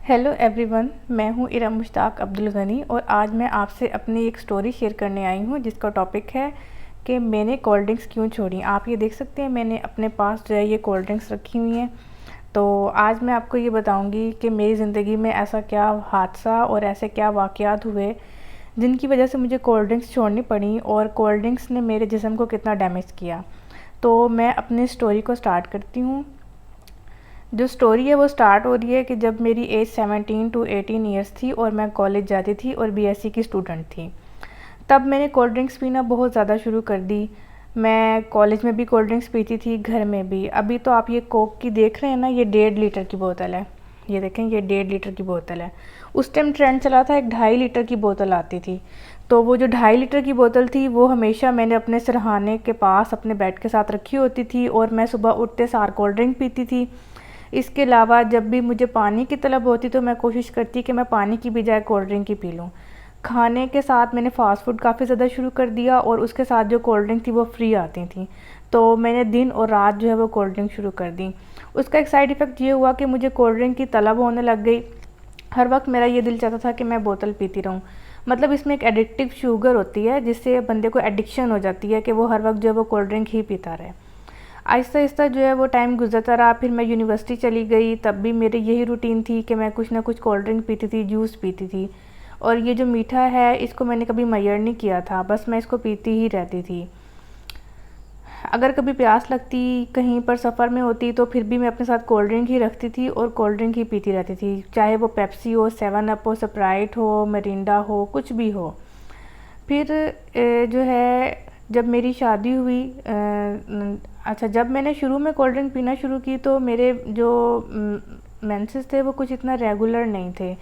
Hello everyone, मैं हूँ इरा मुश्ताक अब्दुल गनी और आज मैं आपसे अपनी एक स्टोरी शेयर करने आई हूँ जिसका टॉपिक है कि मैंने कोल्ड ड्रिंक्स क्यों छोड़ी। आप ये देख सकते हैं मैंने अपने पास जो है ये कोल्ड ड्रिंक्स रखी हुई हैं। तो आज मैं आपको ये बताऊँगी कि मेरी ज़िंदगी में ऐसा क्या हादसा और ऐसे क्या वाक़यात हुए जिनकी वजह से मुझे कोल्ड ड्रिंक्स छोड़नी पड़ी और कोल्ड ड्रिंक्स ने मेरे जिस्म को कितना डैमेज किया। तो मैं अपनी स्टोरी को स्टार्ट करती हूँ। जो स्टोरी है वो स्टार्ट हो रही है कि जब मेरी एज 17 टू 18 ईयर्स थी और मैं कॉलेज जाती थी और बीएससी की स्टूडेंट थी। तब मैंने कोल्ड ड्रिंक्स पीना बहुत ज़्यादा शुरू कर दी। मैं कॉलेज में भी कोल्ड ड्रिंक्स पीती थी, घर में भी। अभी तो आप ये कोक की देख रहे हैं ना, ये 1.5 लीटर की बोतल है। ये देखें, ये 1.5 लीटर की बोतल है। उस टाइम ट्रेंड चला था एक 2.5 लीटर की बोतल आती थी। तो वो जो 2.5 लीटर की बोतल थी वो हमेशा मैंने अपने सिरहाने के पास अपने बेड के साथ रखी होती थी और मैं सुबह उठते सार कोल्ड ड्रिंक पीती थी। इसके अलावा जब भी मुझे पानी की तलब होती तो मैं कोशिश करती कि मैं पानी की बजाय कोल्ड ड्रिंक ही पी लूँ। खाने के साथ मैंने फ़ास्ट फूड काफ़ी ज़्यादा शुरू कर दिया और उसके साथ जो कोल्ड ड्रिंक थी वो फ्री आती थी। तो मैंने दिन और रात जो है वो कोल्ड ड्रिंक शुरू कर दी। उसका एक साइड इफ़ेक्ट ये हुआ कि मुझे कोल्ड ड्रिंक की तलब होने लग गई। हर वक्त मेरा ये दिल चाहता था कि मैं बोतल पीती रहूँ। मतलब इसमें एक एडिक्टिव शुगर होती है जिससे बंदे को एडिक्शन हो जाती है कि वो हर वक्त जो है वो कोल्ड ड्रिंक ही पीता रहे। आहिस्ता आहिस्ता जो है वो टाइम गुजरता रहा। फिर मैं यूनिवर्सिटी चली गई, तब भी मेरी यही रूटीन थी कि मैं कुछ ना कुछ कोल्ड ड्रिंक पीती थी, जूस पीती थी। और ये जो मीठा है इसको मैंने कभी मेजर नहीं किया था, बस मैं इसको पीती ही रहती थी। अगर कभी प्यास लगती, कहीं पर सफ़र में होती, तो फिर भी मैं अपने साथ कोल्ड ड्रिंक ही रखती थी और कोल्ड ड्रिंक ही पीती रहती थी, चाहे वो पेप्सी हो, 7 अप हो, स्प्राइट हो, मिरिंडा हो, कुछ भी हो। फिर जो है जब मेरी शादी हुई, अच्छा, जब मैंने शुरू में कोल्ड ड्रिंक पीना शुरू की तो मेरे जो मेंसेस थे वो कुछ इतना रेगुलर नहीं थे।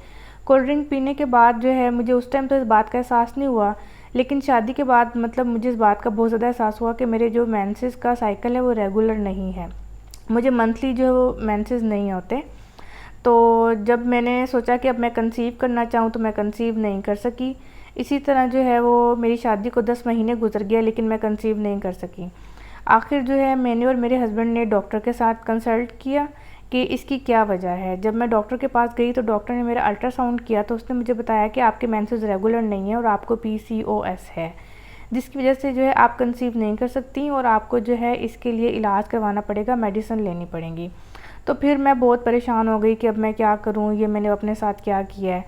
कोल्ड ड्रिंक पीने के बाद जो है मुझे उस टाइम तो इस बात का एहसास नहीं हुआ, लेकिन शादी के बाद मतलब मुझे इस बात का बहुत ज़्यादा एहसास हुआ कि मेरे जो मेंसेस का साइकिल है वो रेगुलर नहीं है। मुझे मंथली जो है वो मेंसेस नहीं होते। तो जब मैंने सोचा कि अब मैं कंसीव करना चाहूँ तो मैं कंसीव नहीं कर सकी। इसी तरह जो है वो मेरी शादी को 10 महीने गुजर गया लेकिन मैं कंसीव नहीं कर सकी। आखिर जो है मैंने और मेरे हस्बैंड ने डॉक्टर के साथ कंसल्ट किया कि इसकी क्या वजह है। जब मैं डॉक्टर के पास गई तो डॉक्टर ने मेरा अल्ट्रासाउंड किया तो उसने मुझे बताया कि आपके मेंसेस रेगुलर नहीं है और आपको पीसीओएस है, जिसकी वजह से जो है आप कंसीव नहीं कर सकती और आपको जो है इसके लिए इलाज करवाना पड़ेगा, मेडिसिन लेनी पड़ेगी। तो फिर मैं बहुत परेशान हो गई कि अब मैं क्या करूँ, ये मैंने अपने साथ क्या किया है।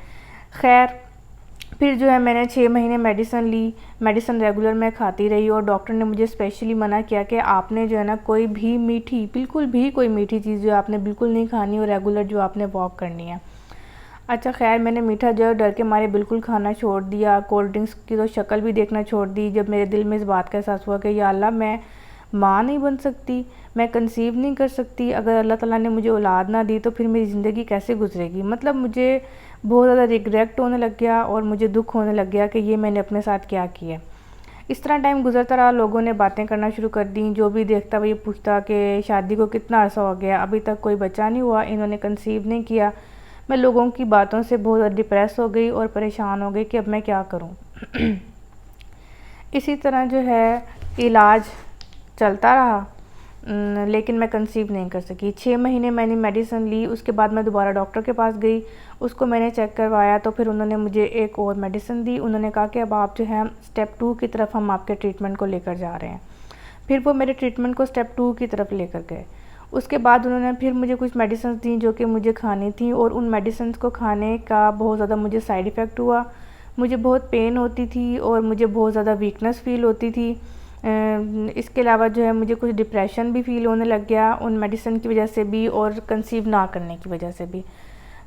खैर, फिर जो है मैंने 6 महीने मेडिसिन ली, मेडिसिन रेगुलर मैं खाती रही और डॉक्टर ने मुझे स्पेशली मना किया कि आपने जो है ना कोई भी मीठी, बिल्कुल भी कोई मीठी चीज़ जो आपने बिल्कुल नहीं खानी और रेगुलर जो आपने वॉक करनी है। अच्छा, खैर मैंने मीठा जो है डर के मारे बिल्कुल खाना छोड़ दिया। कोल्ड ड्रिंक्स की तो शक्ल भी देखना छोड़ दी। जब मेरे दिल में इस बात का एहसास हुआ कि या अल्लाह, मैं माँ नहीं बन सकती, मैं कंसीव नहीं कर सकती, अगर अल्लाह ताला ने मुझे औलाद ना दी तो फिर मेरी ज़िंदगी कैसे गुजरेगी। मतलब मुझे बहुत ज़्यादा रिग्रेट होने लग गया और मुझे दुख होने लग गया कि ये मैंने अपने साथ क्या किया। इस तरह टाइम गुजरता रहा, लोगों ने बातें करना शुरू कर दी। जो भी देखता वो ये पूछता कि शादी को कितना अर्सा हो गया, अभी तक कोई बच्चा नहीं हुआ, इन्होंने कंसीव नहीं किया। मैं लोगों की बातों से बहुत ज़्यादा डिप्रेस हो गई और परेशान हो गई कि अब मैं क्या करूं। इसी तरह जो है इलाज चलता रहा, लेकिन मैं कंसीव नहीं कर सकी। 6 महीने मैंने मेडिसिन ली, उसके बाद मैं दोबारा डॉक्टर के पास गई, उसको मैंने चेक करवाया तो फिर उन्होंने मुझे एक और मेडिसिन दी। उन्होंने कहा कि अब आप जो है स्टेप 2 की तरफ हम आपके ट्रीटमेंट को लेकर जा रहे हैं। फिर वो मेरे ट्रीटमेंट को स्टेप 2 की तरफ लेकर गए। उसके बाद उन्होंने फिर मुझे कुछ मेडिसिन दी जो कि मुझे खानी थी और उन मेडिसिन को खाने का बहुत ज़्यादा मुझे साइड इफ़ेक्ट हुआ। मुझे बहुत पेन होती थी और मुझे बहुत ज़्यादा वीकनेस फ़ील होती थी। इसके अलावा जो है मुझे कुछ डिप्रेशन भी फ़ील होने लग गया उन मेडिसिन की वजह से भी और कंसीव ना करने की वजह से भी।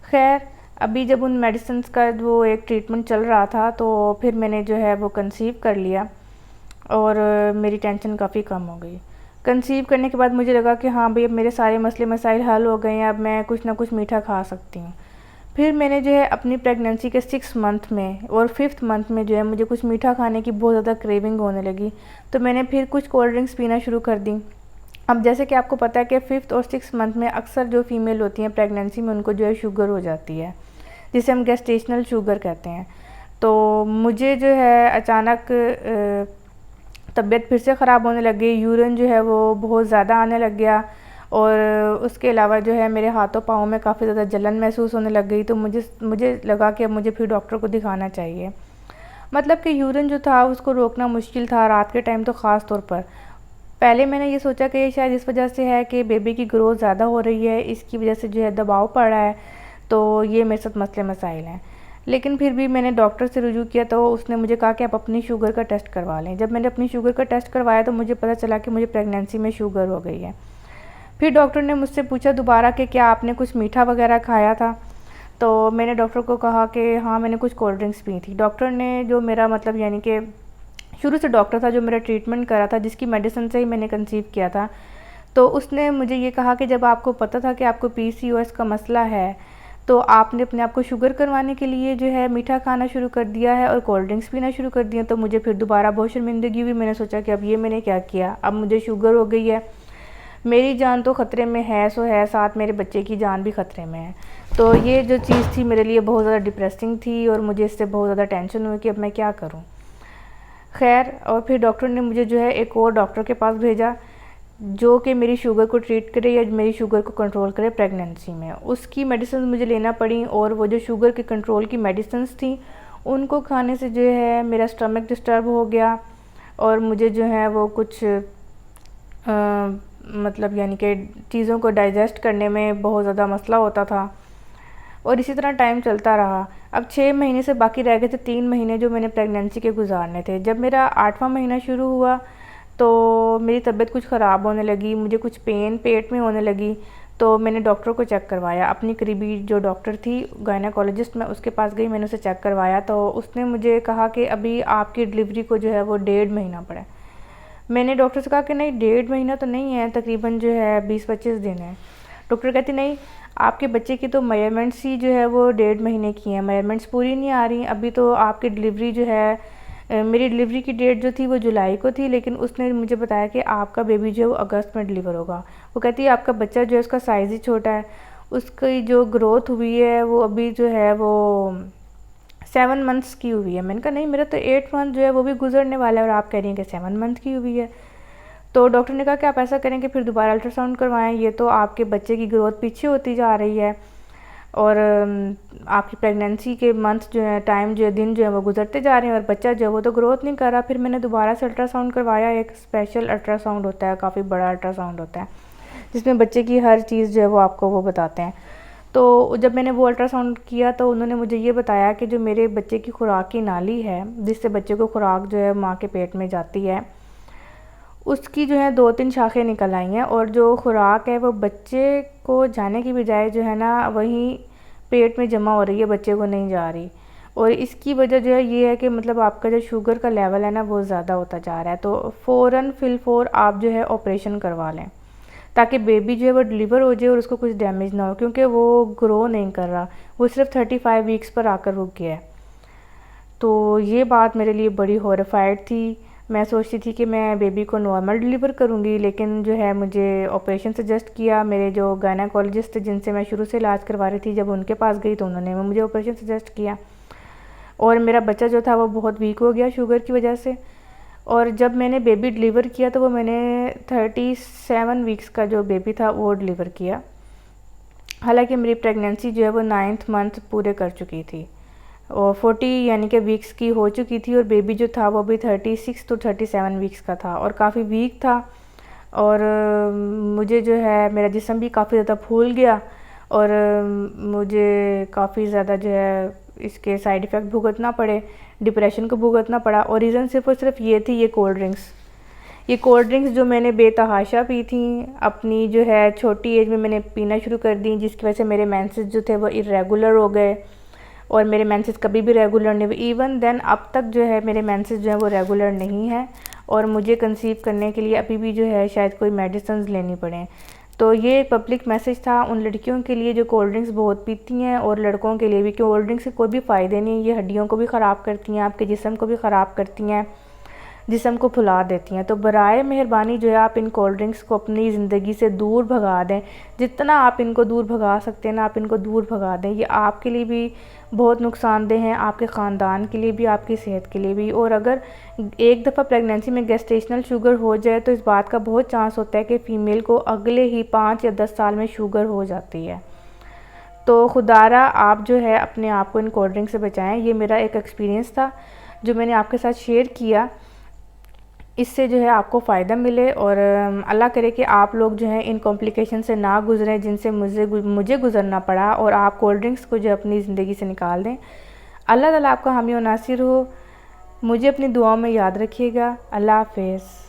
खैर, अभी जब उन मेडिसिन का वो एक ट्रीटमेंट चल रहा था तो फिर मैंने जो है वो कंसीव कर लिया और मेरी टेंशन काफ़ी कम हो गई। कंसीव करने के बाद मुझे लगा कि हाँ भाई, अब मेरे सारे मसले मसाइल हल हो गए हैं, अब मैं कुछ ना कुछ मीठा खा सकती हूँ। फिर मैंने जो है अपनी प्रेगनेंसी के 6 मंथ में और 5th मंथ में जो है मुझे कुछ मीठा खाने की बहुत ज़्यादा क्रेविंग होने लगी, तो मैंने फिर कुछ कोल्ड ड्रिंक्स पीना शुरू कर दी। अब जैसे कि आपको पता है कि 5th और 6th मंथ में अक्सर जो फीमेल होती हैं प्रेगनेंसी में उनको जो है शुगर हो जाती है, जिसे हम गेस्टेशनल शुगर कहते हैं। तो मुझे जो है अचानक तबीयत फिर से ख़राब होने लग गई, यूरिन जो है वो बहुत ज़्यादा आने लग गया और उसके अलावा जो है मेरे हाथों पाँव में काफ़ी ज़्यादा जलन महसूस होने लग गई। तो मुझे लगा कि अब मुझे फिर डॉक्टर को दिखाना चाहिए। मतलब कि यूरिन जो था उसको रोकना मुश्किल था, रात के टाइम तो ख़ास तौर पर। पहले मैंने ये सोचा कि शायद इस वजह से है कि बेबी की ग्रोथ ज़्यादा हो रही है, इसकी वजह से जो है दबाव पड़ रहा है, तो ये मेरे साथ मसले मसाइल हैं। लेकिन फिर भी मैंने डॉक्टर से रुजू किया तो उसने मुझे कहा कि आप अपनी शुगर का टेस्ट करवा लें। जब मैंने अपनी शुगर का टेस्ट करवाया तो मुझे पता चला कि मुझे प्रेगनेंसी में शुगर हो गई है। फिर डॉक्टर ने मुझसे पूछा दोबारा कि क्या आपने कुछ मीठा वगैरह खाया था। तो मैंने डॉक्टर को कहा कि हाँ, मैंने कुछ कोल्ड ड्रिंक्स पी थी। डॉक्टर ने जो मेरा मतलब यानी कि शुरू से डॉक्टर था जो मेरा ट्रीटमेंट करा था, जिसकी मेडिसिन से ही मैंने कंसीव किया था, तो उसने मुझे ये कहा कि जब आपको पता था कि आपको पीसीओएस का मसला है तो आपने अपने आप को शुगर करवाने के लिए जो है मीठा खाना शुरू कर दिया है और कोल्ड ड्रिंक्स पीना शुरू कर दिया। तो मुझे फिर दोबारा बहुत शर्मिंदगी हुई। मैंने सोचा कि अब ये मैंने क्या किया, अब मुझे शुगर हो गई है, मेरी जान तो ख़तरे में है सो है, साथ मेरे बच्चे की जान भी ख़तरे में है। तो ये जो चीज़ थी मेरे लिए बहुत ज़्यादा डिप्रेसिंग थी और मुझे इससे बहुत ज़्यादा टेंशन हुई कि अब मैं क्या करूँ। खैर, और फिर डॉक्टर ने मुझे जो है एक और डॉक्टर के पास भेजा जो कि मेरी शुगर को ट्रीट करे या मेरी शुगर को कंट्रोल करे प्रेगनेंसी में। उसकी मेडिसिन मुझे लेना पड़ी और वो जो शुगर के कंट्रोल की मेडिसिन थी उनको खाने से जो है मेरा स्टमक डिस्टर्ब हो गया और मुझे जो है वो कुछ मतलब यानी कि चीज़ों को डाइजेस्ट करने में बहुत ज़्यादा मसला होता था और इसी तरह टाइम चलता रहा। अब 6 महीने से बाकी रह गए थे 3 महीने जो मैंने प्रेगनेंसी के गुजारने थे। जब मेरा 8वां महीना शुरू हुआ तो मेरी तबीयत कुछ ख़राब होने लगी, मुझे कुछ पेन पेट में होने लगी। तो मैंने डॉक्टर को चेक करवाया, अपनी करीबी जो डॉक्टर थी गायनेकोलॉजिस्ट, मैं उसके पास गई, मैंने उसे चेक करवाया। तो उसने मुझे कहा कि अभी आपकी डिलीवरी को जो है वो 1.5 महीना पड़ा है। मैंने डॉक्टर से कहा कि नहीं, 1.5 महीना तो नहीं है, तकरीबन जो है 20-25 दिन है। डॉक्टर कहती नहीं, आपके बच्चे की तो मेजरमेंट्स ही जो है वो 1.5 महीने की हैं, मेजरमेंट्स पूरी नहीं आ रही, अभी तो आपकी डिलीवरी जो है मेरी डिलीवरी की डेट जो थी वो जुलाई को थी, लेकिन उसने मुझे बताया कि आपका बेबी जो है वो अगस्त में डिलीवर होगा। वो कहती है आपका बच्चा जो है उसका साइज़ ही छोटा है, उसकी जो ग्रोथ हुई है वो अभी जो है वो 7 मंथ्स की हुई है। मैंने कहा नहीं, मेरा तो 8 मंथ जो है वो भी गुजरने वाला है और आप कह रही हैं कि 7 मंथ की हुई है। तो डॉक्टर ने कहा कि आप ऐसा करें कि फिर दोबारा अल्ट्रासाउंड करवाएं, ये तो आपके बच्चे की ग्रोथ पीछे होती जा रही है और आपकी प्रेगनेंसी के मंथ जो है, टाइम जो है, दिन जो है वो गुजरते जा रहे हैं और बच्चा जो है वो तो ग्रोथ नहीं कर रहा। फिर मैंने दोबारा से अल्ट्रासाउंड करवाया। एक स्पेशल अल्ट्रासाउंड होता है, काफ़ी बड़ा अल्ट्रासाउंड होता है जिसमें बच्चे की हर चीज़ जो है वो आपको वो बताते हैं। तो जब मैंने वो अल्ट्रासाउंड किया तो उन्होंने मुझे ये बताया कि जो मेरे बच्चे की खुराक की नाली है जिससे बच्चे को खुराक जो है माँ के पेट में जाती है, उसकी जो है 2-3 शाखें निकल आई हैं और जो खुराक है वो बच्चे को जाने की बजाय जो है ना वहीं पेट में जमा हो रही है, बच्चे को नहीं जा रही। और इसकी वजह जो है ये है कि मतलब आपका जो शुगर का लेवल है ना वो ज़्यादा होता जा रहा है। तो फ़ौरन फिलफौर आप जो है ऑपरेशन करवा लें ताकि बेबी जो है वो डिलीवर हो जाए और उसको कुछ डैमेज ना हो, क्योंकि वो ग्रो नहीं कर रहा, वो सिर्फ 35 वीक्स पर आकर रुक गया है। तो ये बात मेरे लिए बड़ी हॉरिफाइड थी। मैं सोचती थी कि मैं बेबी को नॉर्मल डिलीवर करूँगी, लेकिन जो है मुझे ऑपरेशन सजेस्ट किया। मेरे जो गायनेकोलॉजिस्ट थे जिनसे मैं शुरू से इलाज करवा रही थी, जब उनके पास गई तो उन्होंने मुझे ऑपरेशन सजेस्ट किया और मेरा बच्चा जो था वो बहुत वीक हो गया शुगर की वजह से। और जब मैंने बेबी डिलीवर किया तो वो मैंने 37 वीक्स का जो बेबी था वो डिलीवर किया। हालांकि मेरी प्रेगनेंसी जो है वो 9th मंथ पूरे कर चुकी थी और 40 यानी कि वीक्स की हो चुकी थी और बेबी जो था वो भी 36 to 37 वीक्स का था और काफ़ी वीक था। और मुझे जो है मेरा जिस्म भी काफ़ी ज़्यादा फूल गया और मुझे काफ़ी ज़्यादा जो है इसके साइड इफ़ेक्ट भुगतना पड़े, डिप्रेशन को भुगतना पड़ा। और रीज़न सिर्फ और सिर्फ ये थी, ये कोल्ड ड्रिंक्स जो मैंने बेतहाशा पी थी, अपनी जो है छोटी एज में मैंने पीना शुरू कर दी, जिसकी वजह से मेरे मेंसेस जो थे वो इरेगुलर हो गए और मेरे मेंसेस कभी भी रेगुलर नहीं हुए। इवन देन अब तक जो है मेरे मेंसेस जो है वो रेगुलर नहीं है और मुझे कंसीव करने के लिए अभी भी जो है शायद कोई मेडिसिन लेनी पड़े। तो ये एक पब्लिक मैसेज था उन लड़कियों के लिए जो कोल्ड ड्रिंक्स बहुत पीती हैं और लड़कों के लिए भी, कोल्ड ड्रिंक्स से कोई भी फ़ायदे नहीं, ये हड्डियों को भी ख़राब करती हैं, आपके जिस्म को भी ख़राब करती हैं। जिस्म को फुला देती हैं। तो बराए मेहरबानी जो है आप इन कोल्ड ड्रिंक्स को अपनी ज़िंदगी से दूर भगा दें। जितना आप इनको दूर भगा सकते हैं ना, आप इनको दूर भगा दें। ये आपके लिए भी बहुत नुकसानदेह हैं, आपके ख़ानदान के लिए भी, आपकी सेहत के लिए भी। और अगर एक दफ़ा प्रेगनेंसी में गेस्टेशनल शुगर हो जाए तो इस बात का बहुत चांस होता है कि फ़ीमेल को अगले ही 5 या 10 साल में शुगर हो जाती है। तो खुदारा आप जो है अपने आप को इन कोल्ड ड्रिंक से बचाएं। ये मेरा एक एक्सपीरियंस था जो मैंने आपके साथ शेयर किया। इससे जो है आपको फ़ायदा मिले और अल्लाह करे कि आप लोग जो है इन कॉम्प्लिकेशन से ना गुज़रें जिनसे मुझे गुज़रना पड़ा, और आप कोल्ड ड्रिंक्स को जो अपनी ज़िंदगी से निकाल दें। अल्लाह ताला आपका हामी और नासिर हो। मुझे अपनी दुआओं में याद रखिएगा। अल्लाह हाफ़िज़।